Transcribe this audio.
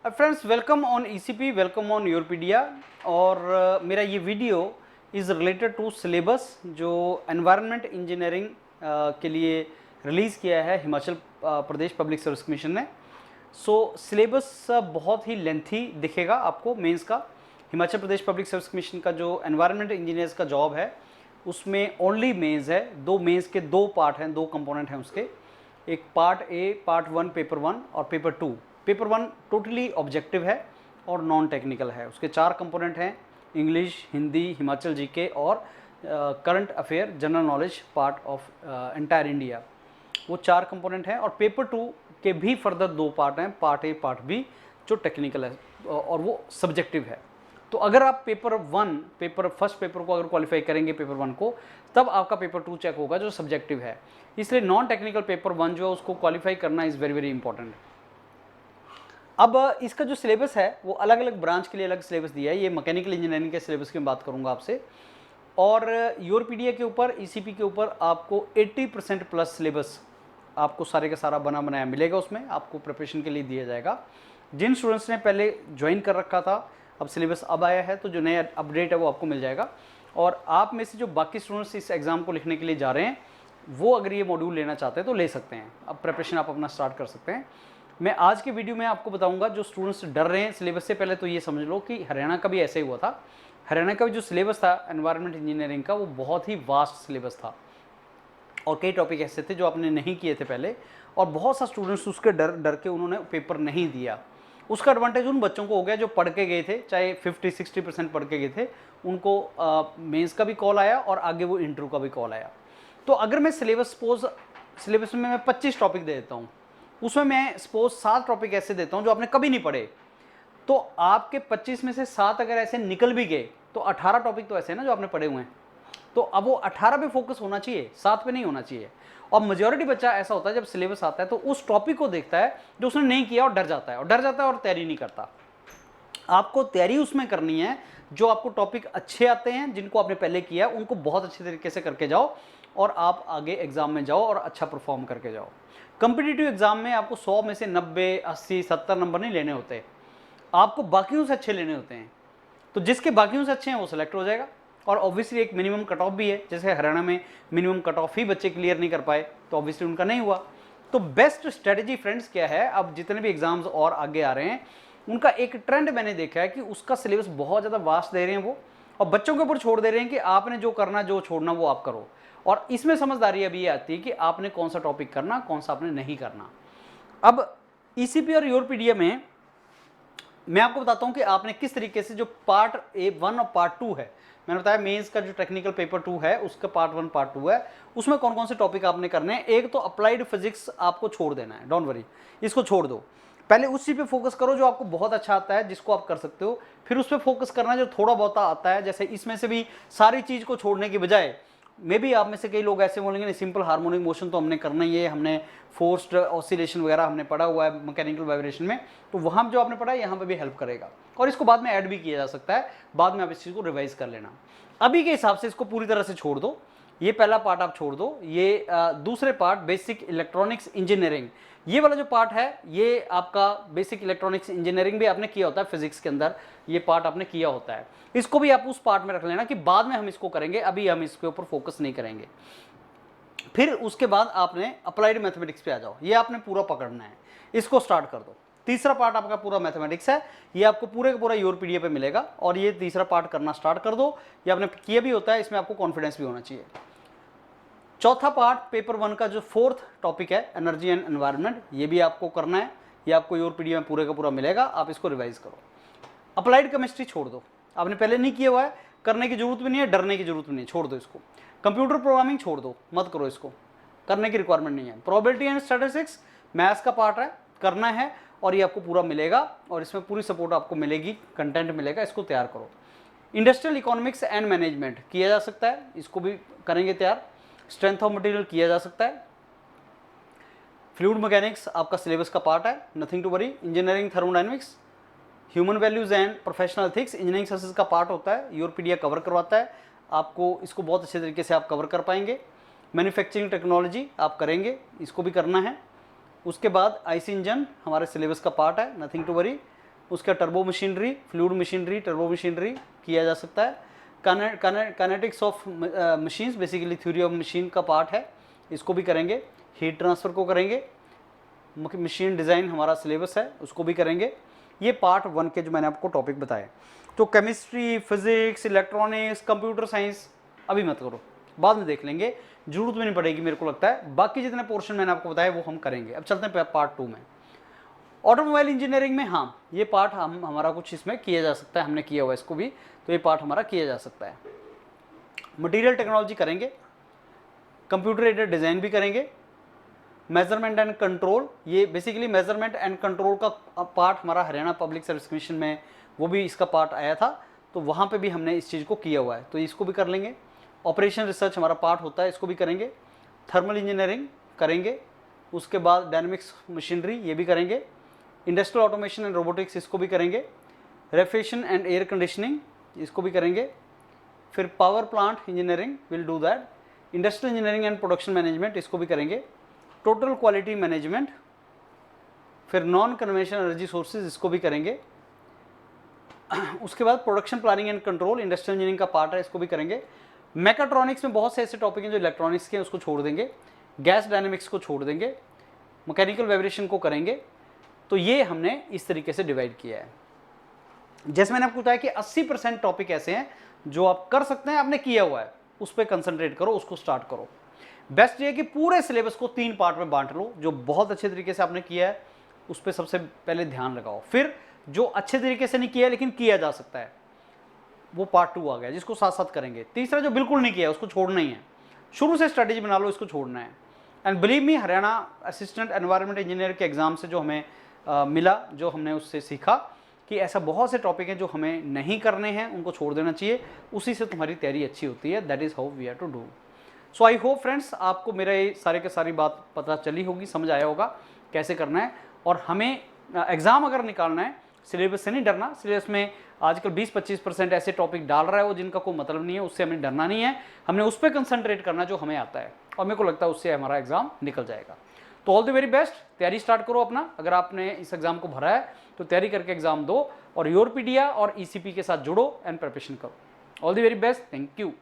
Friends, welcome on ECP, welcome on Yourpedia. और मेरा ये video is related to syllabus जो एनवायरनमेंट इंजीनियरिंग के लिए रिलीज़ किया है Himachal Pradesh public service commission ने। सिलेबस बहुत ही लेंथी दिखेगा आपको मेंस का। Himachal Pradesh public service commission का जो एनवायरनमेंट इंजीनियर्स का जॉब है उसमें ओनली मेंस है। दो मेंस के दो पार्ट हैं, दो कंपोनेंट हैं उसके। एक पार्ट ए, पार्ट 1 पेपर 1 और पेपर 2। पेपर 1 टोटली ऑब्जेक्टिव है और नॉन टेक्निकल है। उसके 4 कंपोनेंट हैं, इंग्लिश, हिंदी, हिमाचल जीके और current affair general knowledge part of entire India. वो 4 कंपोनेंट हैं। और पेपर 2 के भी फर्दर 2 पार्ट हैं, पार्ट ए, पार्ट बी, जो टेक्निकल है और वो सब्जेक्टिव है। तो अगर आप फर्स्ट पेपर को अगर क्वालिफाई करेंगे पेपर 1 को, तब आपका पेपर 2 चेक होगा जो सब्जेक्टिव है। इसलिए नॉन टेक्निकल पेपर 1 जो है उसको क्वालिफाई करना इज़ वेरी वेरी इंपॉर्टेंट। अब इसका जो सिलेबस है वो अलग अलग ब्रांच के लिए अलग सिलेबस दिया है। ये मैकेनिकल इंजीनियरिंग के सिलेबस की मैं बात करूंगा आपसे। और योरपीडिया के ऊपर, ईसीपी के ऊपर आपको 80% प्लस सिलेबस आपको सारे का सारा बना बनाया मिलेगा। उसमें आपको प्रिपरेशन के लिए दिया जाएगा। जिन स्टूडेंट्स ने पहले ज्वाइन कर रखा था, अब सिलेबस अब आया है तो जो नया अपडेट है वो आपको मिल जाएगा। और आप में से जो बाकी स्टूडेंट्स इस एग्ज़ाम को लिखने के लिए जा रहे हैं वो अगर ये मॉड्यूल लेना चाहते हैं तो ले सकते हैं। अब प्रिपरेशन आप अपना स्टार्ट कर सकते हैं। मैं आज की वीडियो में आपको बताऊंगा, जो स्टूडेंट्स डर रहे हैं सिलेबस से, पहले तो ये समझ लो कि हरियाणा का भी ऐसे ही हुआ था। हरियाणा का भी जो सिलेबस था एनवायरनमेंट इंजीनियरिंग का, वो बहुत ही वास्ट सिलेबस था और कई टॉपिक ऐसे थे जो आपने नहीं किए थे पहले, और बहुत सा स्टूडेंट्स उसके डर के उन्होंने पेपर नहीं दिया। उसका एडवांटेज उन बच्चों को हो गया जो पढ़ के गए थे, चाहे 50-60% पढ़ के गए थे, उनको मेंस का भी कॉल आया और आगे वो इंटरव्यू का भी कॉल आया। तो अगर मैं सिलेबस में मैं 25 टॉपिक दे देता हूँ, उसमें मैं सपोज 7 टॉपिक ऐसे देता हूँ जो आपने कभी नहीं पढ़े, तो आपके 25 में से 7 अगर ऐसे निकल भी गए तो 18 टॉपिक तो ऐसे हैं ना जो आपने पढ़े हुए हैं। तो अब वो 18 पे फोकस होना चाहिए, 7 पे नहीं होना चाहिए। और मेजॉरिटी बच्चा ऐसा होता है जब सिलेबस आता है तो उस टॉपिक को देखता है जो उसने नहीं किया और डर जाता है और तैयारी नहीं करता। आपको तैयारी उसमें करनी है जो आपको टॉपिक अच्छे आते हैं, जिनको आपने पहले किया, उनको बहुत अच्छे तरीके से करके जाओ और आप आगे एग्जाम में जाओ और अच्छा परफॉर्म करके जाओ। कंपिटिटिव एग्जाम में आपको 100 में से 90, 80, 70 नंबर नहीं लेने होते, आपको बाकियों से अच्छे लेने होते हैं। तो जिसके बाकियों से अच्छे हैं वो सिलेक्ट हो जाएगा। और ऑब्वियसली एक मिनिमम कट ऑफ भी है, जैसे हरियाणा में मिनिमम कट ऑफ ही बच्चे क्लियर नहीं कर पाए तो ऑब्वियसली उनका नहीं हुआ। तो बेस्ट स्ट्रेटजी फ्रेंड्स क्या है, अब जितने भी एग्जाम्स और आगे आ रहे हैं उनका एक ट्रेंड मैंने देखा है कि उसका सिलेबस बहुत ज़्यादा वास्ट दे रहे हैं वो, और बच्चों के ऊपर छोड़ दे रहे हैं कि आपने जो करना, जो छोड़ना वो आप करो। और इसमें समझदारी अभी ये आती है कि आपने कौन सा टॉपिक करना, कौन सा आपने नहीं करना। अब ईसीपी और योरपीडिया में मैं आपको बताता हूं कि आपने किस तरीके से जो पार्ट A1 और पार्ट 2 है, मैंने बताया मेंस का जो टेक्निकल पेपर 2 है उसका पार्ट 1 पार्ट 2 है, उसमें कौन कौन से टॉपिक आपने करने हैं। एक तो अप्लाइड फिजिक्स आपको छोड़ देना है, डोंट वरी, इसको छोड़ दो। पहले उसी पे फोकस करो जो आपको बहुत अच्छा आता है, जिसको आप कर सकते हो। फिर उस पर फोकस करना जो थोड़ा बहुत आता है। जैसे इसमें से भी सारी चीज़ को छोड़ने की बजाय, मे भी आप में से कई लोग ऐसे बोलेंगे नहीं, सिंपल हार्मोनिक मोशन तो हमने करना ही है, हमने फोर्स्ड ऑसिलेशन वगैरह हमने पढ़ा हुआ है मैकेनिकल वाइब्रेशन में, तो वहाँ जो आपने पढ़ा है यहाँ पे भी हेल्प करेगा। और इसको बाद में ऐड भी किया जा सकता है, बाद में आप इस चीज़ को रिवाइज कर लेना। अभी के हिसाब से इसको पूरी तरह से छोड़ दो, ये पहला पार्ट आप छोड़ दो। ये दूसरे पार्ट बेसिक इलेक्ट्रॉनिक्स इंजीनियरिंग, ये वाला जो पार्ट है ये आपका बेसिक इलेक्ट्रॉनिक्स इंजीनियरिंग भी आपने किया होता है फिजिक्स के अंदर, ये पार्ट आपने किया होता है। इसको भी आप उस पार्ट में रख लेना कि बाद में हम इसको करेंगे, अभी हम इसके ऊपर फोकस नहीं करेंगे। फिर उसके बाद आपने अप्लाइड मैथमेटिक्स पे आ जाओ, ये आपने पूरा पकड़ना है, इसको स्टार्ट कर दो। तीसरा पार्ट आपका पूरा मैथमेटिक्स है, ये आपको पूरे का पूरा योरपीडिया पे मिलेगा और ये तीसरा पार्ट करना स्टार्ट कर दो। ये आपने किया भी होता है, इसमें आपको कॉन्फिडेंस भी होना चाहिए। चौथा पार्ट पेपर 1 का जो 4th टॉपिक है एनर्जी एंड एनवायरनमेंट, ये भी आपको करना है, ये आपको योरपीडिया में पूरे का पूरा मिलेगा, आप इसको रिवाइज करो। अप्लाइड केमिस्ट्री छोड़ दो, आपने पहले नहीं किया हुआ है, करने की जरूरत भी नहीं है, डरने की जरूरत भी नहीं है, छोड़ दो इसको। कंप्यूटर प्रोग्रामिंग छोड़ दो, मत करो इसको, करने की रिक्वायरमेंट नहीं है। प्रोबेबिलिटी एंड स्टैटिस्टिक्स मैथ्स का पार्ट है, करना है और ये आपको पूरा मिलेगा और इसमें पूरी सपोर्ट आपको मिलेगी, कंटेंट मिलेगा, इसको तैयार करो। इंडस्ट्रियल इकोनॉमिक्स एंड मैनेजमेंट किया जा सकता है, इसको भी करेंगे तैयार। स्ट्रेंथ ऑफ मटेरियल किया जा सकता है। फ्लूइड मैकेनिक्स आपका सिलेबस का पार्ट है, nothing to worry. Engineering thermodynamics, human values and professional ethics engineering sciences का पार्ट होता है, योरपीडिया कवर करवाता है आपको, इसको बहुत अच्छे तरीके से आप कवर कर पाएंगे। मैन्युफैक्चरिंग टेक्नोलॉजी आप करेंगे, इसको भी करना है। उसके बाद आईसी इंजन हमारे सिलेबस का पार्ट है, नथिंग टू वरी। उसका turbo machinery, fluid machinery, turbo machinery किया जा सकता है। Kinetics of machines, basically theory of machine का पार्ट है, इसको भी करेंगे। हीट ट्रांसफ़र को करेंगे। मशीन डिज़ाइन हमारा सिलेबस है, उसको भी करेंगे। ये पार्ट 1 के जो मैंने आपको टॉपिक बताए। तो chemistry, physics, electronics, computer science अभी मत करो, बाद में देख लेंगे, जरूरत भी नहीं पड़ेगी मेरे को लगता है। बाकी जितने पोर्शन मैंने आपको बताया वो हम करेंगे। अब चलते हैं पार्ट 2 में। ऑटोमोबाइल इंजीनियरिंग में हाँ, ये पार्ट हमारा कुछ इसमें किया जा सकता है, हमने किया हुआ है इसको भी, तो ये पार्ट हमारा किया जा सकता है। मटेरियल टेक्नोलॉजी करेंगे, कंप्यूटर एडेड डिज़ाइन भी करेंगे, मेजरमेंट एंड कंट्रोल, ये बेसिकली मेजरमेंट एंड कंट्रोल का पार्ट हमारा हरियाणा पब्लिक सर्विस कमीशन में वो भी इसका पार्ट आया था, तो वहाँ पे भी हमने इस चीज़ को किया हुआ है, तो इसको भी कर लेंगे। ऑपरेशन रिसर्च हमारा पार्ट होता है, इसको भी करेंगे। थर्मल इंजीनियरिंग करेंगे, उसके बाद डायनेमिक्स मशीनरी ये भी करेंगे। इंडस्ट्रियल ऑटोमेशन एंड रोबोटिक्स इसको भी करेंगे। रेफ्रिजरेशन एंड एयर कंडीशनिंग इसको भी करेंगे। फिर power plant engineering will do that. Industrial engineering and production management इसको भी करेंगे। टोटल क्वालिटी मैनेजमेंट, फिर नॉन कन्वेंशनल एनर्जी सोर्सेज इसको भी करेंगे। उसके बाद production planning and control industrial engineering का पार्ट है, इसको भी करेंगे। मैकाट्रॉनिक्स में बहुत से ऐसे टॉपिक हैं जो इलेक्ट्रॉनिक्स के हैं, उसको छोड़ देंगे। गैस डायनेमिक्स को छोड़ देंगे। मैकेनिकल वाइब्रेशन को करेंगे। तो ये हमने इस तरीके से डिवाइड किया है। जैसे मैंने आपको बताया कि 80% टॉपिक ऐसे हैं जो आप कर सकते हैं, आपने किया हुआ है, उस पर कंसंट्रेट करो, उसको स्टार्ट करो। बेस्ट ये है कि पूरे सिलेबस को 3 पार्ट में बांट लो। जो बहुत अच्छे तरीके से आपने किया है उस पर सबसे पहले ध्यान लगाओ। फिर जो अच्छे तरीके से नहीं किया है लेकिन किया जा सकता है, वो पार्ट 2 आ गया, जिसको साथ साथ करेंगे। तीसरा जो बिल्कुल नहीं किया है उसको छोड़ना ही है, शुरू से स्ट्रेटेजी बना लो, इसको छोड़ना है। And believe me, Haryana assistant environment engineer के एग्जाम से जो हमें मिला, जो हमने उससे सीखा कि ऐसा बहुत से टॉपिक हैं जो हमें नहीं करने हैं, उनको छोड़ देना चाहिए, उसी से तुम्हारी तैयारी अच्छी होती है। That is how we have to do. So I hope friends, आपको मेरा ये सारे के सारी बात पता चली होगी, समझ आया होगा कैसे करना है। और हमें एग्ज़ाम अगर निकालना है, सिलेबस से नहीं डरना। सिलेबस में आजकल 20-25% ऐसे टॉपिक डाल रहा है वो जिनका कोई मतलब नहीं है, उससे हमें डरना नहीं है। हमने उस पर कंसंट्रेट करना जो हमें आता है, और मेरे को लगता है उससे हमारा एग्ज़ाम निकल जाएगा। तो ऑल द वेरी बेस्ट, तैयारी स्टार्ट करो अपना। अगर आपने इस एग्ज़ाम को भरा है तो तैयारी करके एग्ज़ाम दो, और योरपीडिया और ECP के साथ जुड़ो एंड प्रिपरेशन करो। All the very best, thank you.